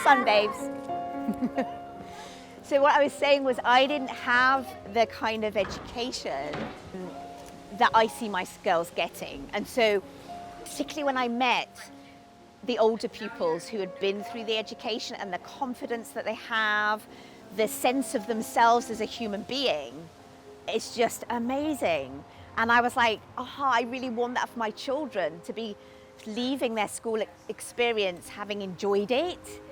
Well done, babes. So what I was saying was I didn't have the kind of education that I see my girls getting. And so particularly when I met the older pupils who had been through the education and the confidence that they have, the sense of themselves as a human being, it's just amazing. And I was like, I really want that for my children, to be leaving their school experience having enjoyed it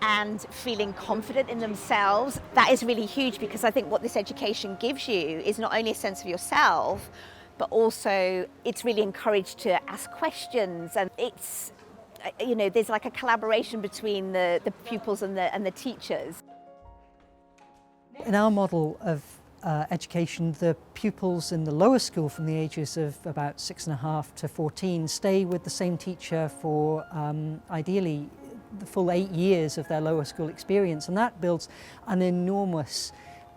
and feeling confident in themselves. That is really huge, because I think what this education gives you is not only a sense of yourself, but also it's really encouraged to ask questions, and it's, you know, there's like a collaboration between the pupils and the teachers. In our model of education, the pupils in the lower school from the ages of about 6.5 to 14 stay with the same teacher for ideally the full 8 years of their lower school experience, and that builds an enormous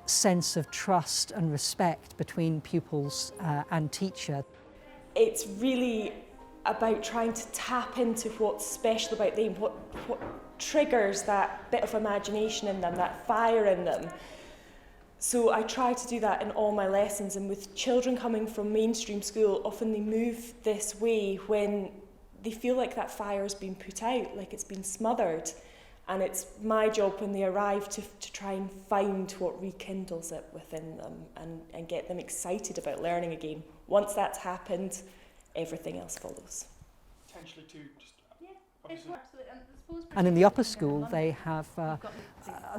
sense of trust and respect between pupils and teacher. It's really about trying to tap into what's special about them, what triggers that bit of imagination in them, that fire in them. So I try to do that in all my lessons, and with children coming from mainstream school, often they move this way when they feel like that fire has been put out, like it's been smothered. And it's my job when they arrive to try and find what rekindles it within them and get them excited about learning again. Once that's happened, everything else follows. Potentially to just... And in the upper school, they have a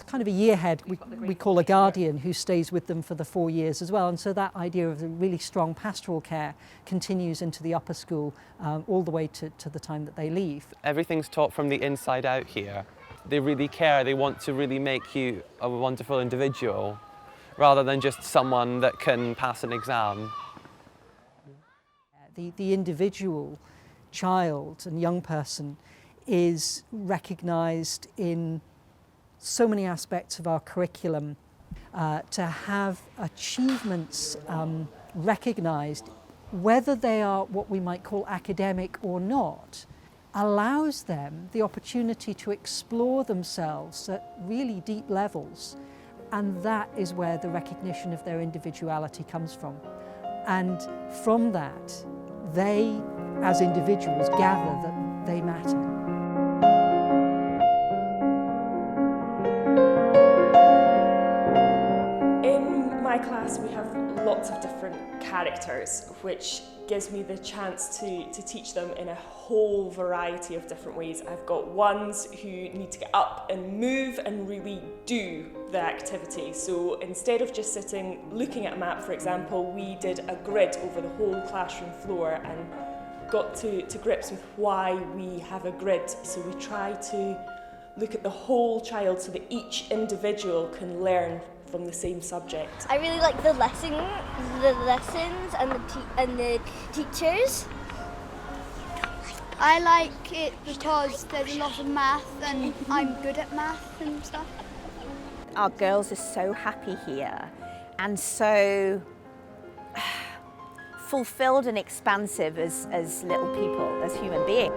kind of a year head we call a guardian, who stays with them for the 4 years as well. And so that idea of the really strong pastoral care continues into the upper school all the way to the time that they leave. Everything's taught from the inside out here. They really care, they want to really make you a wonderful individual, rather than just someone that can pass an exam. The individual child and young person is recognised in so many aspects of our curriculum. To have achievements recognised, whether they are what we might call academic or not, allows them the opportunity to explore themselves at really deep levels, and that is where the recognition of their individuality comes from. And from that, they, as individuals, gather that they matter. In my class we have lots of different characters, which gives me the chance to teach them in a whole variety of different ways. I've got ones who need to get up and move and really do the activity. So instead of just sitting looking at a map, for example, we did a grid over the whole classroom floor and got to grips with why we have a grid. So we try to look at the whole child so that each individual can learn from the same subject. I really like the lessons and the teachers. I like it because there's a lot of math and I'm good at math and stuff. Our girls are so happy here and so fulfilled and expansive as little people, as human beings.